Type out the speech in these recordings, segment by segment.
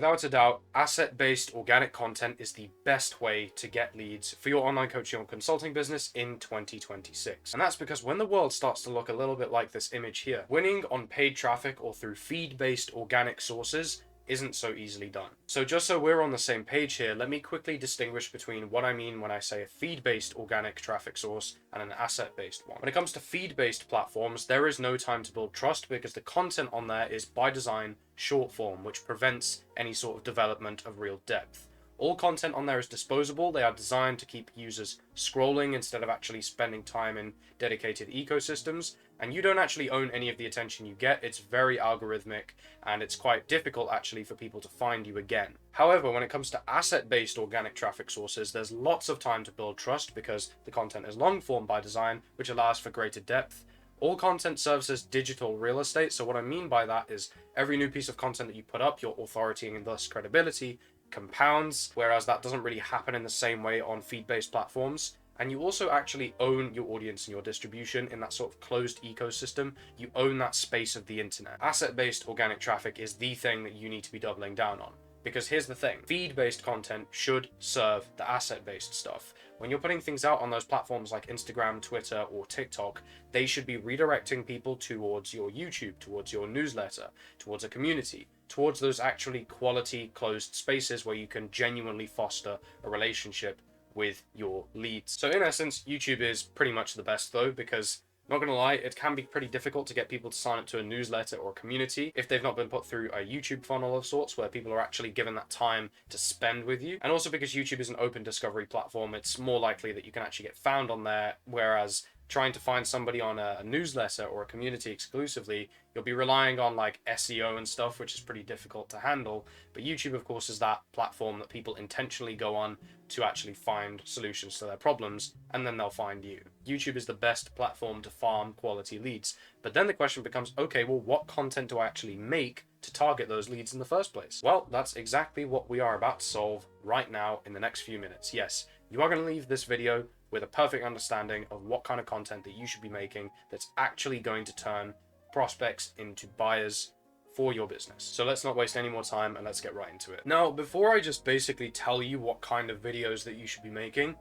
Without a doubt, asset-based organic content is the best way to get leads for your online coaching or consulting business in 2026. And that's because when the world starts to look a little bit like this image here, winning on paid traffic or through feed-based organic sources isn't so easily done. So just so we're on the same page here, let me quickly distinguish between what I mean when I say a feed-based organic traffic source and an asset-based one. When it comes to feed-based platforms, there is no time to build trust because the content on there is by design short form, which prevents any sort of development of real depth. All content on there is disposable. They are designed to keep users scrolling instead of actually spending time in dedicated ecosystems. And you don't actually own any of the attention you get. It's very algorithmic and it's quite difficult actually for people to find you again. However, when it comes to asset-based organic traffic sources, there's lots of time to build trust because the content is long form by design, which allows for greater depth. All content serves as digital real estate. So what I mean by that is every new piece of content that you put up, your authority and thus credibility compounds, whereas that doesn't really happen in the same way on feed-based platforms. And you also actually own your audience and your distribution in that sort of closed ecosystem. You own that space of the internet. Asset-based organic traffic is the thing that you need to be doubling down on. Because here's the thing, feed-based content should serve the asset-based stuff. When you're putting things out on those platforms like Instagram, Twitter, or TikTok, they should be redirecting people towards your YouTube, towards your newsletter, towards a community, towards those actually quality closed spaces where you can genuinely foster a relationship with your leads. So in essence, YouTube is pretty much the best though, because not gonna lie, it can be pretty difficult to get people to sign up to a newsletter or a community if they've not been put through a YouTube funnel of sorts where people are actually given that time to spend with you. And also because YouTube is an open discovery platform, it's more likely that you can actually get found on there, whereas trying to find somebody on a newsletter or a community exclusively, you'll be relying on like SEO and stuff, which is pretty difficult to handle. But YouTube, of course, is that platform that people intentionally go on to actually find solutions to their problems, and then they'll find you. YouTube is the best platform to farm quality leads. But then the question becomes, okay, well, what content do I actually make to target those leads in the first place? Well, that's exactly what we are about to solve right now in the next few minutes. Yes, you are going to leave this video with a perfect understanding of what kind of content that you should be making that's actually going to turn prospects into buyers for your business. So let's not waste any more time and let's get right into it. Now, before I just basically tell you what kind of videos that you should be making,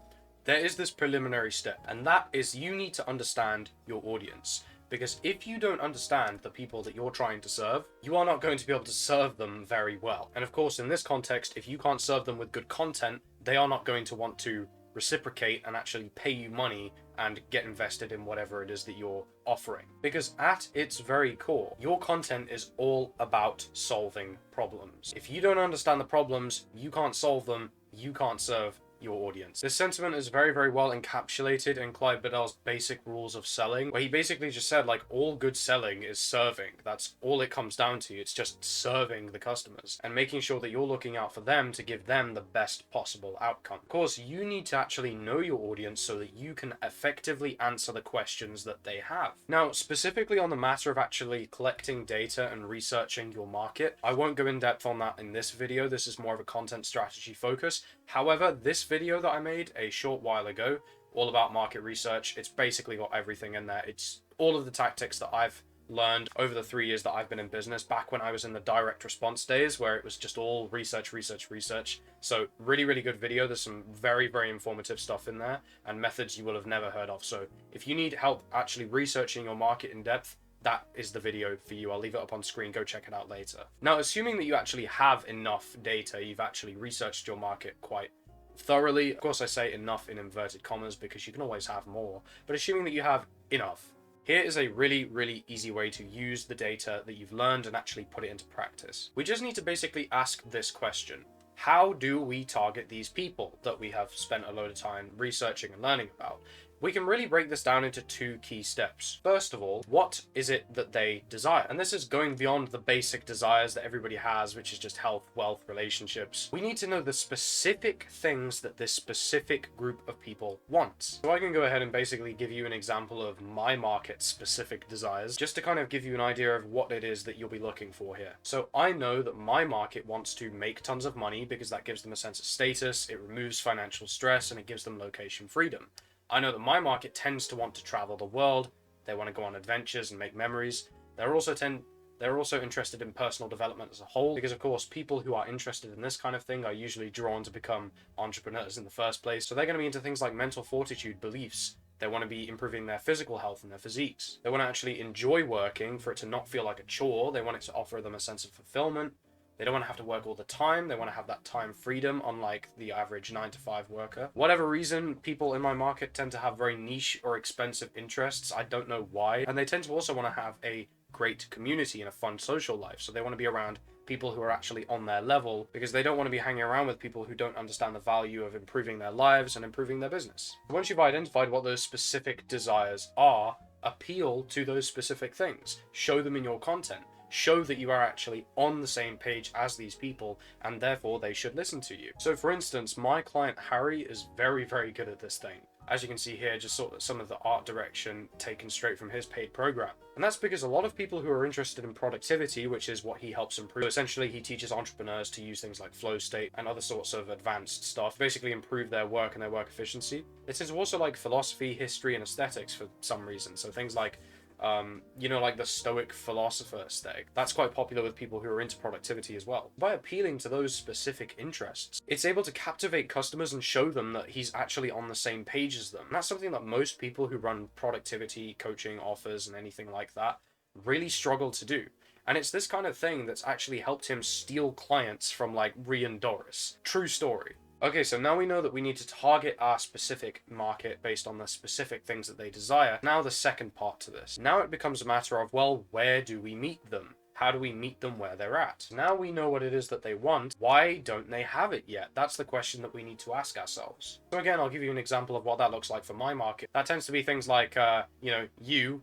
there is this preliminary step, and that is you need to understand your audience. Because if you don't understand the people that you're trying to serve, you are not going to be able to serve them very well. And of course, in this context, if you can't serve them with good content, they are not going to want to reciprocate and actually pay you money and get invested in whatever it is that you're offering. Because at its very core, your content is all about solving problems. If you don't understand the problems, you can't solve them, you can't serve your audience. This sentiment is very, very well encapsulated in Clive Biddell's Basic Rules of Selling, where he basically just said, like, all good selling is serving. That's all it comes down to. It's just serving the customers and making sure that you're looking out for them to give them the best possible outcome. Of course, you need to actually know your audience so that you can effectively answer the questions that they have. Now, specifically on the matter of actually collecting data and researching your market, I won't go in depth on that in this video. This is more of a content strategy focus. However, this video that I made a short while ago, all about market research, it's basically got everything in there. It's all of the tactics that I've learned over the 3 years that I've been in business, back when I was in the direct response days where it was just all research. So really, really good video. There's some very, very informative stuff in there and methods you will have never heard of. So if you need help actually researching your market in depth, that is the video for you. I'll leave it up on screen. Go check it out later. Now, assuming that you actually have enough data, you've actually researched your market quite thoroughly. Of course, I say enough in inverted commas because you can always have more, but assuming that you have enough, here is a really, really easy way to use the data that you've learned and actually put it into practice. We just need to basically ask this question. How do we target these people that we have spent a load of time researching and learning about? We can really break this down into 2 key steps. First of all, what is it that they desire? And this is going beyond the basic desires that everybody has, which is just health, wealth, relationships. We need to know the specific things that this specific group of people wants. So I can go ahead and basically give you an example of my market specific desires, just to kind of give you an idea of what it is that you'll be looking for here. So I know that my market wants to make tons of money because that gives them a sense of status, it removes financial stress, and it gives them location freedom. I know that my market tends to want to travel the world. They want to go on adventures and make memories. They also tend They're also interested in personal development as a whole, because of course people who are interested in this kind of thing are usually drawn to become entrepreneurs in the first place. So they're going to be into things like mental fortitude, beliefs. They want to be improving their physical health and their physiques. They want to actually enjoy working, for it to not feel like a chore. They want it to offer them a sense of fulfillment. They don't want to have to work all the time. They want to have that time freedom, unlike the average 9-to-5 worker. Whatever reason, people in my market tend to have very niche or expensive interests. I don't know why. And they tend to also want to have a great community and a fun social life. So they want to be around people who are actually on their level, because they don't want to be hanging around with people who don't understand the value of improving their lives and improving their business. Once you've identified what those specific desires are, appeal to those specific things. Show them in your content. Show that you are actually on the same page as these people, and therefore they should listen to you. So for instance, my client Harry is very, very good at this thing. As you can see here, just sort of some of the art direction taken straight from his paid program. And that's because a lot of people who are interested in productivity, which is what he helps improve, essentially he teaches entrepreneurs to use things like flow state and other sorts of advanced stuff, basically improve their work and their work efficiency. It is also like philosophy, history, and aesthetics for some reason. So things like like the Stoic philosopher aesthetic. That's quite popular with people who are into productivity as well. By appealing to those specific interests, it's able to captivate customers and show them that he's actually on the same page as them. And that's something that most people who run productivity coaching offers and anything like that really struggle to do. And it's this kind of thing that's actually helped him steal clients from like Rian Doris. True story. Okay, so now we know that we need to target our specific market based on the specific things that they desire. Now the second part to this. Now it becomes a matter of, well, where do we meet them? How do we meet them where they're at? Now we know what it is that they want. Why don't they have it yet? That's the question that we need to ask ourselves. So again, I'll give you an example of what that looks like for my market. That tends to be things like, you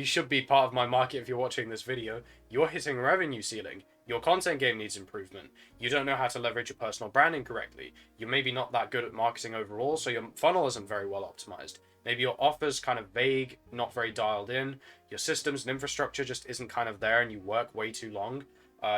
should be part of my market if you're watching this video. You're hitting revenue ceiling. Your content game needs improvement. You don't know how to leverage your personal branding correctly. You're maybe not that good at marketing overall, so your funnel isn't very well optimized. Maybe your offer's kind of vague, not very dialed in. Your systems and infrastructure just isn't kind of there, and you work way too long.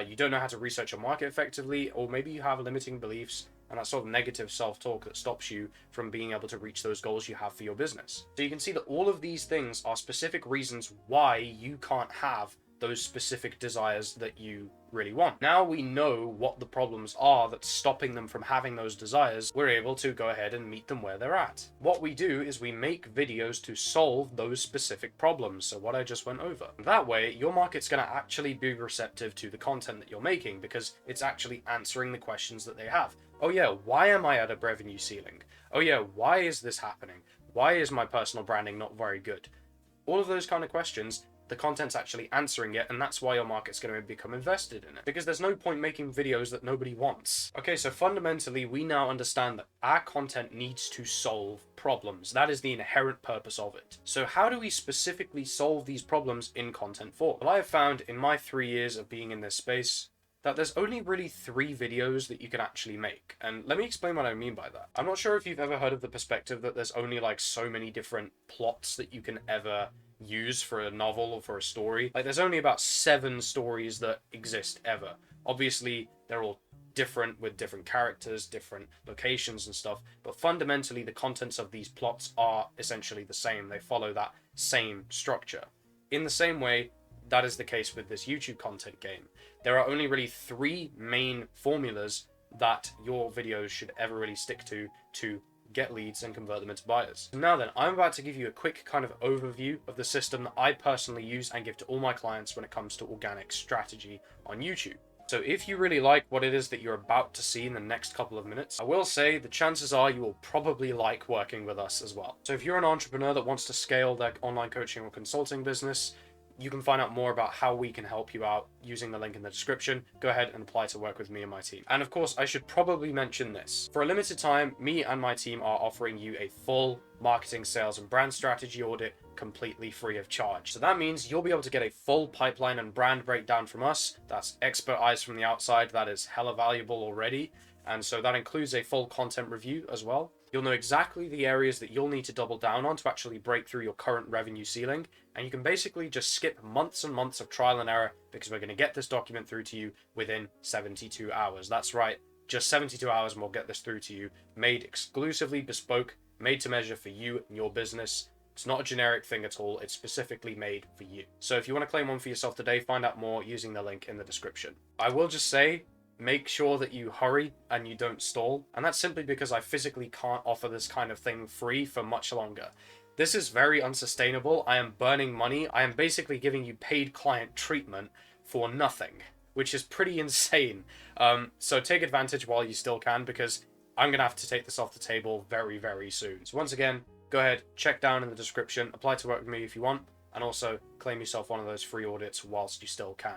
You don't know how to research your market effectively, or maybe you have limiting beliefs and that sort of negative self-talk that stops you from being able to reach those goals you have for your business. So you can see that all of these things are specific reasons why you can't have those specific desires that you really want. Now we know what the problems are that's stopping them from having those desires. We're able to go ahead and meet them where they're at. What we do is we make videos to solve those specific problems. So what I just went over. That way, your market's going to actually be receptive to the content that you're making, because it's actually answering the questions that they have. Oh yeah, why am I at a revenue ceiling? Oh yeah, why is this happening? Why is my personal branding not very good? All of those kind of questions, the content's actually answering it, and that's why your market's going to become invested in it. Because there's no point making videos that nobody wants. Okay, so fundamentally, we now understand that our content needs to solve problems. That is the inherent purpose of it. So how do we specifically solve these problems in content form? Well, I have found in my 3 years of being in this space that there's only really 3 videos that you can actually make. And let me explain what I mean by that. I'm not sure if you've ever heard of the perspective that there's only like so many different plots that you can ever use for a novel or for a story. Like there's only about 7 stories that exist ever. Obviously, they're all different with different characters, different locations and stuff, but fundamentally the contents of these plots are essentially the same. They follow that same structure. In the same way, that is the case with this YouTube content game. There are only really 3 main formulas that your videos should ever really stick to get leads and convert them into buyers. Now then, I'm about to give you a quick kind of overview of the system that I personally use and give to all my clients when it comes to organic strategy on YouTube. So if you really like what it is that you're about to see in the next couple of minutes, I will say the chances are you will probably like working with us as well. So if you're an entrepreneur that wants to scale their online coaching or consulting business, you can find out more about how we can help you out using the link in the description. Go ahead and apply to work with me and my team. And of course, I should probably mention this. For a limited time, me and my team are offering you a full marketing, sales, and brand strategy audit completely free of charge. So that means you'll be able to get a full pipeline and brand breakdown from us. That's expert eyes from the outside. That is hella valuable already. And so that includes a full content review as well. You'll know exactly the areas that you'll need to double down on to actually break through your current revenue ceiling. And you can basically just skip months and months of trial and error, because we're going to get this document through to you within 72 hours. That's right, just 72 hours and we'll get this through to you, made exclusively bespoke, made to measure for you and your business. It's not a generic thing at all. It's specifically made for you. So if you want to claim one for yourself today, find out more using the link in the description. I will just say, make sure that you hurry and you don't stall. And that's simply because I physically can't offer this kind of thing free for much longer. This is very unsustainable. I am burning money. I am basically giving you paid client treatment for nothing, which is pretty insane. So take advantage while you still can, because I'm going to have to take this off the table very, very soon. So once again, go ahead, check down in the description, apply to work with me if you want, and also claim yourself one of those free audits whilst you still can.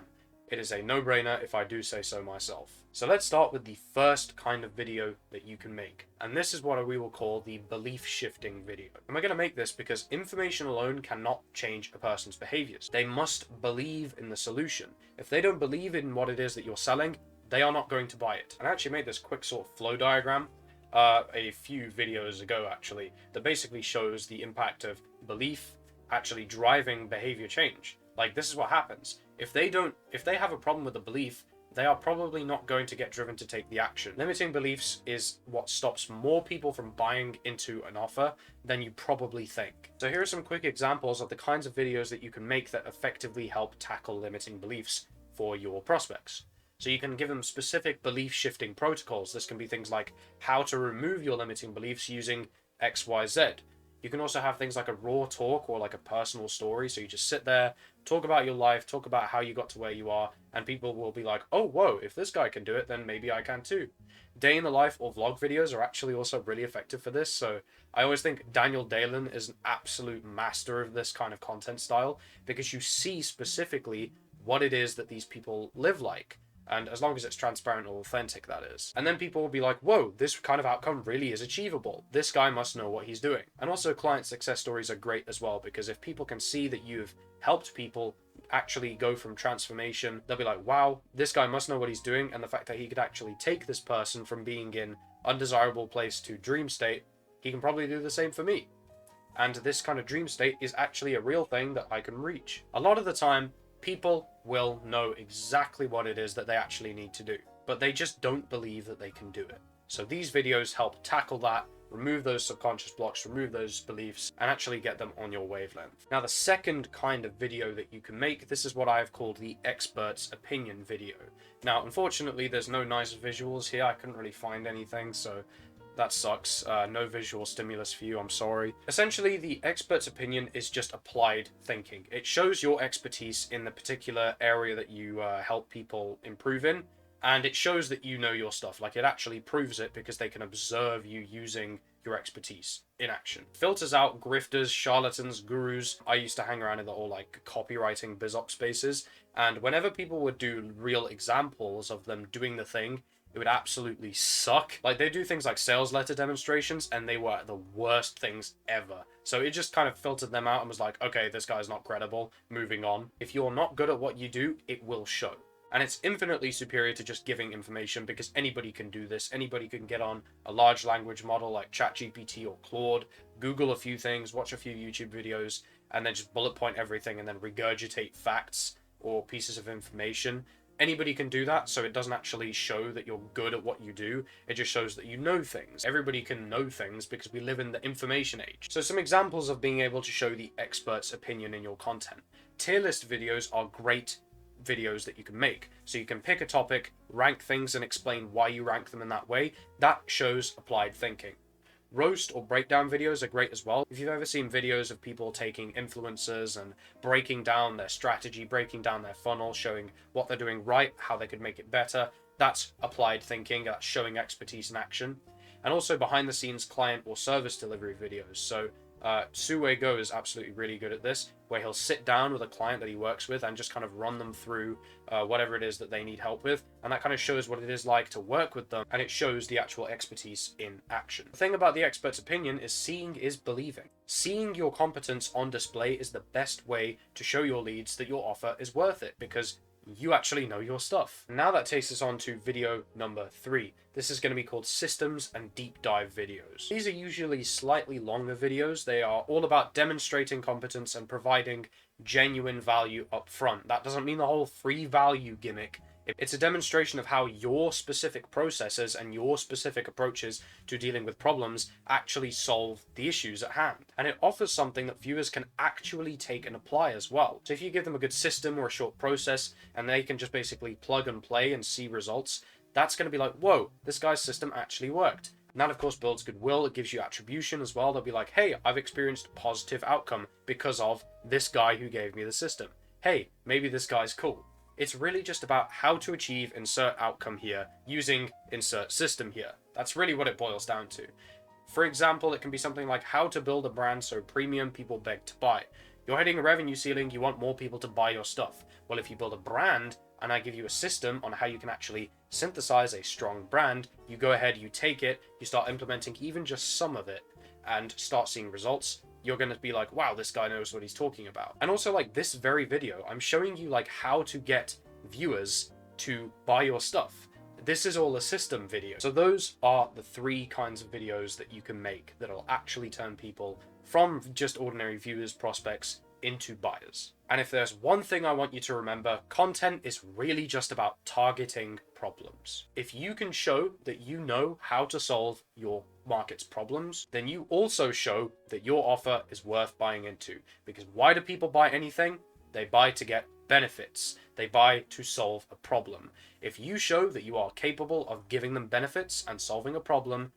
It is a no-brainer if I do say so myself. So let's start with the first kind of video that you can make. And this is what we will call the belief shifting video. And we're going to make this because information alone cannot change a person's behaviors. They must believe in the solution. If they don't believe in what it is that you're selling, they are not going to buy it. And I actually made this quick sort of flow diagram a few videos ago, actually, that basically shows the impact of belief actually driving behavior change. Like, this is what happens. If they have a problem with the belief, they are probably not going to get driven to take the action. Limiting beliefs is what stops more people from buying into an offer than you probably think. So here are some quick examples of the kinds of videos that you can make that effectively help tackle limiting beliefs for your prospects. So you can give them specific belief shifting protocols. This can be things like how to remove your limiting beliefs using XYZ. You can also have things like a raw talk or like a personal story. So you just sit there, talk about your life, talk about how you got to where you are, and people will be like, oh, whoa, if this guy can do it, then maybe I can too. Day in the life or vlog videos are actually also really effective for this. So I always think Daniel Dalen is an absolute master of this kind of content style, because you see specifically what it is that these people live like. And as long as it's transparent or authentic, that is. And then people will be like, whoa, this kind of outcome really is achievable. This guy must know what he's doing. And also client success stories are great as well, because if people can see that you've helped people actually go from transformation, they'll be like, wow, this guy must know what he's doing. And the fact that he could actually take this person from being in undesirable place to dream state, he can probably do the same for me. And this kind of dream state is actually a real thing that I can reach. A lot of the time, people will know exactly what it is that they actually need to do, but they just don't believe that they can do it. So these videos help tackle that, remove those subconscious blocks, remove those beliefs, and actually get them on your wavelength. Now, the second kind of video that you can make, this is what I've called the expert's opinion video. Now, unfortunately, there's no nice visuals here. I couldn't really find anything, so that sucks. No visual stimulus for you, I'm sorry. Essentially, the expert's opinion is just applied thinking. It shows your expertise in the particular area that you help people improve in, and it shows that you know your stuff. Like, it actually proves it because they can observe you using your expertise in action. Filters out grifters, charlatans, gurus. I used to hang around in the whole like copywriting BizOps spaces, and whenever people would do real examples of them doing the thing, it would absolutely suck. Like, they do things like sales letter demonstrations, and they were the worst things ever. So it just kind of filtered them out and was like, okay, this guy's not credible, moving on. If you're not good at what you do, it will show. And it's infinitely superior to just giving information, because anybody can do this. Anybody can get on a large language model like ChatGPT or Claude, Google a few things, watch a few YouTube videos, and then just bullet point everything and then regurgitate facts or pieces of information. Anybody can do that, so it doesn't actually show that you're good at what you do. It just shows that you know things. Everybody can know things because we live in the information age. So some examples of being able to show the expert's opinion in your content. Tier list videos are great videos that you can make. So you can pick a topic, rank things, and explain why you rank them in that way. That shows applied thinking. Roast or breakdown videos are great as well. If you've ever seen videos of people taking influencers and breaking down their strategy, breaking down their funnel, showing what they're doing right, how they could make it better, that's applied thinking, that's showing expertise in action. And also behind the scenes client or service delivery videos. So Suway Go is absolutely really good at this, where he'll sit down with a client that he works with and just kind of run them through whatever it is that they need help with, and that kind of shows what it is like to work with them, and it shows the actual expertise in action. The thing about the expert's opinion is seeing is believing. Seeing your competence on display is the best way to show your leads that your offer is worth it, because you actually know your stuff. Now that takes us on to video number 3. This is going to be called systems and deep dive videos. These are usually slightly longer videos. They are all about demonstrating competence and providing genuine value up front. That doesn't mean the whole free value gimmick It's a demonstration of how your specific processes and your specific approaches to dealing with problems actually solve the issues at hand. And it offers something that viewers can actually take and apply as well. So if you give them a good system or a short process and they can just basically plug and play and see results, that's going to be like, whoa, this guy's system actually worked. And that, of course, builds goodwill. It gives you attribution as well. They'll be like, hey, I've experienced a positive outcome because of this guy who gave me the system. Hey, maybe this guy's cool. It's really just about how to achieve insert outcome here using insert system here. That's really what it boils down to. For example, it can be something like how to build a brand so premium people beg to buy. You're hitting a revenue ceiling, you want more people to buy your stuff. Well, if you build a brand and I give you a system on how you can actually synthesize a strong brand, you go ahead, you take it, you start implementing even just some of it and start seeing results. You're going to be like, wow, this guy knows what he's talking about. And also, like, this very video, I'm showing you like how to get viewers to buy your stuff. This is all a system video. So those are the 3 kinds of videos that you can make that'll actually turn people from just ordinary viewers, prospects, into buyers. And if there's one thing I want you to remember, content is really just about targeting problems. If you can show that you know how to solve your market's problems, then you also show that your offer is worth buying into. Because why do people buy anything? They buy to get benefits. They buy to solve a problem. If you show that you are capable of giving them benefits and solving a problem,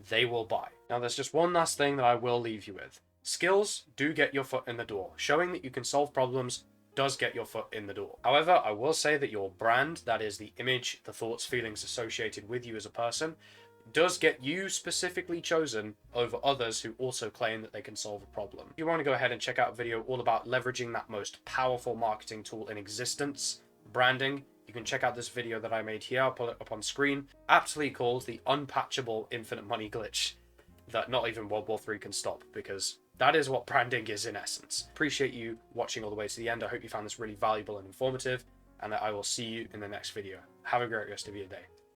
they will buy. Now, there's just one last thing that I will leave you with. Skills do get your foot in the door. Showing that you can solve problems does get your foot in the door. However, I will say that your brand, that is the image, the thoughts, feelings associated with you as a person, does get you specifically chosen over others who also claim that they can solve a problem. If you want to go ahead and check out a video all about leveraging that most powerful marketing tool in existence, branding, you can check out this video that I made here. I'll pull it up on screen, aptly called the unpatchable infinite money glitch that not even World War III can stop, because that is what branding is in essence. Appreciate you watching all the way to the end. I hope you found this really valuable and informative, and I will see you in the next video. Have a great rest of your day.